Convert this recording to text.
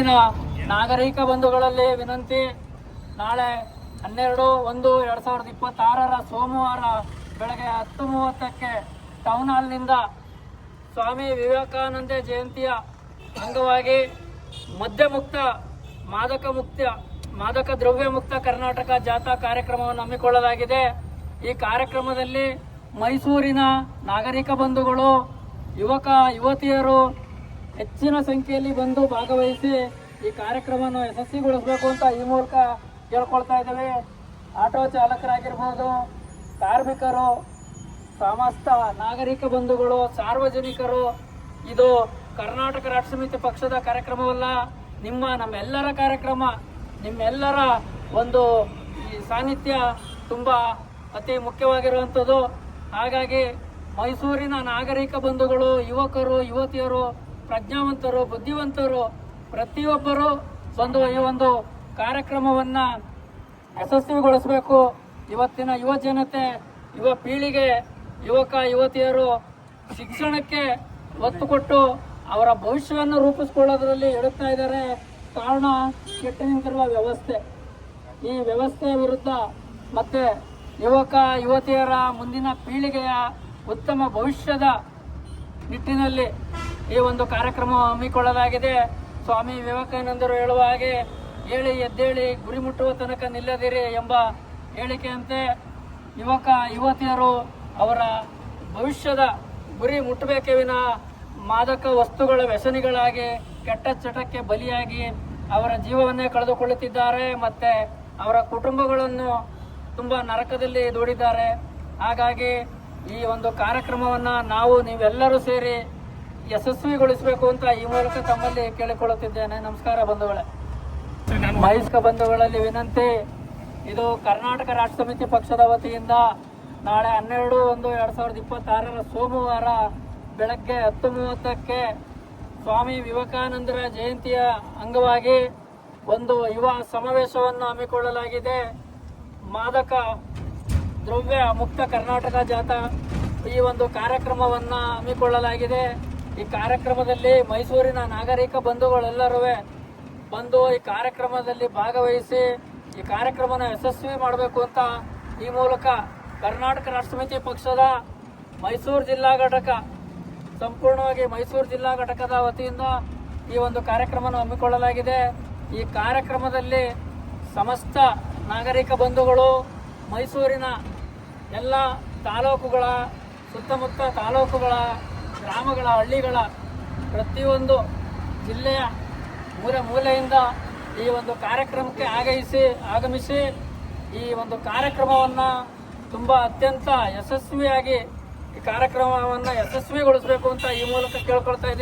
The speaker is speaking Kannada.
ಮೈಸೂರಿನ ನಾಗರಿಕ ಬಂಧುಗಳಲ್ಲಿ ವಿನಂತಿ, ನಾಳೆ 12/1/2026 ಸೋಮವಾರ ಬೆಳಗ್ಗೆ 10:30ಕ್ಕೆ ಟೌನ್ ಹಾಲ್ನಿಂದ ಸ್ವಾಮಿ ವಿವೇಕಾನಂದ ಜಯಂತಿಯ ಅಂಗವಾಗಿ ಮದ್ಯಮುಕ್ತ ಮಾದಕ ದ್ರವ್ಯ ಮುಕ್ತ ಕರ್ನಾಟಕ ಜಾಥಾ ಕಾರ್ಯಕ್ರಮವನ್ನು ಹಮ್ಮಿಕೊಳ್ಳಲಾಗಿದೆ. ಈ ಕಾರ್ಯಕ್ರಮದಲ್ಲಿ ಮೈಸೂರಿನ ನಾಗರಿಕ ಬಂಧುಗಳು, ಯುವಕ ಯುವತಿಯರು ಹೆಚ್ಚಿನ ಸಂಖ್ಯೆಯಲ್ಲಿ ಬಂದು ಭಾಗವಹಿಸಿ ಈ ಕಾರ್ಯಕ್ರಮವನ್ನು ಯಶಸ್ವಿಗೊಳಿಸಬೇಕು ಅಂತ ಈ ಮೂಲಕ ಕೇಳ್ಕೊಳ್ತಾ ಇದ್ದೇವೆ. ಆಟೋ ಚಾಲಕರಾಗಿರ್ಬೋದು, ಕಾರ್ಮಿಕರು, ಸಮಸ್ತ ನಾಗರಿಕ ಬಂಧುಗಳು, ಸಾರ್ವಜನಿಕರು, ಇದು ಕರ್ನಾಟಕ ರಾಷ್ಟ್ರ ಸಮಿತಿ ಪಕ್ಷದ ಕಾರ್ಯಕ್ರಮವಲ್ಲ, ನಮ್ಮೆಲ್ಲರ ಕಾರ್ಯಕ್ರಮ. ನಿಮ್ಮೆಲ್ಲರ ಒಂದು ಈ ಸಾನ್ನಿಧ್ಯ ತುಂಬ ಅತಿ ಮುಖ್ಯವಾಗಿರುವಂಥದ್ದು. ಹಾಗಾಗಿ ಮೈಸೂರಿನ ನಾಗರಿಕ ಬಂಧುಗಳು, ಯುವಕರು, ಯುವತಿಯರು, ಪ್ರಜ್ಞಾವಂತರು, ಬುದ್ಧಿವಂತರು ಪ್ರತಿಯೊಬ್ಬರು ಬಂದು ಈ ಒಂದು ಕಾರ್ಯಕ್ರಮವನ್ನು ಯಶಸ್ವಿಗೊಳಿಸಬೇಕು. ಇವತ್ತಿನ ಯುವ ಜನತೆ, ಯುವ ಪೀಳಿಗೆ, ಯುವಕ ಯುವತಿಯರು ಶಿಕ್ಷಣಕ್ಕೆ ಒತ್ತು ಕೊಟ್ಟು ಅವರ ಭವಿಷ್ಯವನ್ನು ರೂಪಿಸಿಕೊಳ್ಳೋದ್ರಲ್ಲಿ ಎಡುತ್ತಾ ಇದ್ದಾರೆ. ಕಾರಣ ಕೆಟ್ಟು ನಿಂತಿರುವ ವ್ಯವಸ್ಥೆ. ಈ ವ್ಯವಸ್ಥೆಯ ವಿರುದ್ಧ ಮತ್ತೆ ಯುವಕ ಯುವತಿಯರ ಮುಂದಿನ ಪೀಳಿಗೆಯ ಉತ್ತಮ ಭವಿಷ್ಯದ ನಿಟ್ಟಿನಲ್ಲಿ ಈ ಒಂದು ಕಾರ್ಯಕ್ರಮ ಹಮ್ಮಿಕೊಳ್ಳಲಾಗಿದೆ. ಸ್ವಾಮಿ ವಿವೇಕಾನಂದರು ಹೇಳುವ ಹಾಗೆ, ಹೇಳಿ ಎದ್ದೇಳಿ ಗುರಿ ಮುಟ್ಟುವ ತನಕ ನಿಲ್ಲದಿರಿ ಎಂಬ ಹೇಳಿಕೆಯಂತೆ ಯುವಕ ಯುವತಿಯರು ಅವರ ಭವಿಷ್ಯದ ಗುರಿ ಮುಟ್ಟಬೇಕೇ ವಿನ ಮಾದಕ ವಸ್ತುಗಳ ವ್ಯಸನಿಗಳಾಗಿ ಕೆಟ್ಟ ಚಟಕ್ಕೆ ಬಲಿಯಾಗಿ ಅವರ ಜೀವವನ್ನೇ ಕಳೆದುಕೊಳ್ಳುತ್ತಿದ್ದಾರೆ. ಮತ್ತು ಅವರ ಕುಟುಂಬಗಳನ್ನು ತುಂಬ ನರಕದಲ್ಲಿ ದೂಡಿದ್ದಾರೆ. ಹಾಗಾಗಿ ಈ ಒಂದು ಕಾರ್ಯಕ್ರಮವನ್ನು ನೀವೆಲ್ಲರೂ ಸೇರಿ ಯಶಸ್ವಿಗೊಳಿಸಬೇಕು ಅಂತ ಈ ಮೂಲಕ ತಮ್ಮಲ್ಲಿ ಕೇಳಿಕೊಳ್ಳುತ್ತಿದ್ದೇನೆ. ನಮಸ್ಕಾರ ಬಂಧುಗಳೇ. ಮೈಸೂರು ಬಂಧುಗಳಲ್ಲಿ ವಿನಂತಿ, ಇದು ಕರ್ನಾಟಕ ರಾಷ್ಟ್ರ ಸಮಿತಿ ಪಕ್ಷದ ವತಿಯಿಂದ ನಾಳೆ 12/1/2026 ಸೋಮವಾರ ಬೆಳಗ್ಗೆ 10:30ಕ್ಕೆ ಸ್ವಾಮಿ ವಿವೇಕಾನಂದರ ಜಯಂತಿಯ ಅಂಗವಾಗಿ ಒಂದು ಯುವ ಸಮಾವೇಶವನ್ನು ಹಮ್ಮಿಕೊಳ್ಳಲಾಗಿದೆ. ಮಾದಕ ದ್ರವ್ಯ ಮುಕ್ತ ಕರ್ನಾಟಕ ಜಾಥಾ ಈ ಒಂದು ಕಾರ್ಯಕ್ರಮವನ್ನು ಹಮ್ಮಿಕೊಳ್ಳಲಾಗಿದೆ. ಈ ಕಾರ್ಯಕ್ರಮದಲ್ಲಿ ಮೈಸೂರಿನ ನಾಗರಿಕ ಬಂಧುಗಳೆಲ್ಲರೂ ಬಂದು ಈ ಕಾರ್ಯಕ್ರಮದಲ್ಲಿ ಭಾಗವಹಿಸಿ ಈ ಕಾರ್ಯಕ್ರಮನ ಯಶಸ್ವಿ ಮಾಡಬೇಕು ಅಂತ ಈ ಮೂಲಕ ಕರ್ನಾಟಕ ರಾಷ್ಟ್ರ ಸಮಿತಿ ಪಕ್ಷದ ಮೈಸೂರು ಜಿಲ್ಲಾ ಘಟಕ, ಸಂಪೂರ್ಣವಾಗಿ ಮೈಸೂರು ಜಿಲ್ಲಾ ಘಟಕದ ವತಿಯಿಂದ ಈ ಒಂದು ಕಾರ್ಯಕ್ರಮವನ್ನು ಹಮ್ಮಿಕೊಳ್ಳಲಾಗಿದೆ. ಈ ಕಾರ್ಯಕ್ರಮದಲ್ಲಿ ಸಮಸ್ತ ನಾಗರಿಕ ಬಂಧುಗಳು, ಮೈಸೂರಿನ ಎಲ್ಲ ತಾಲೂಕುಗಳ, ಸುತ್ತಮುತ್ತ ತಾಲೂಕುಗಳ, ಗ್ರಾಮಗಳ, ಹಳ್ಳಿಗಳ ಪ್ರತಿಯೊಂದು ಜಿಲ್ಲೆಯ ಮೂಲೆಯಿಂದ ಈ ಒಂದು ಕಾರ್ಯಕ್ರಮಕ್ಕೆ ಆಗಮಿಸಿ ಈ ಒಂದು ಕಾರ್ಯಕ್ರಮವನ್ನು ಅತ್ಯಂತ ಯಶಸ್ವಿಯಾಗಿ ಈ ಕಾರ್ಯಕ್ರಮವನ್ನು ಯಶಸ್ವಿಗೊಳಿಸಬೇಕು ಅಂತ ಈ ಮೂಲಕ ಕೇಳ್ಕೊಳ್ತಾ ಇದ್ದೀವಿ.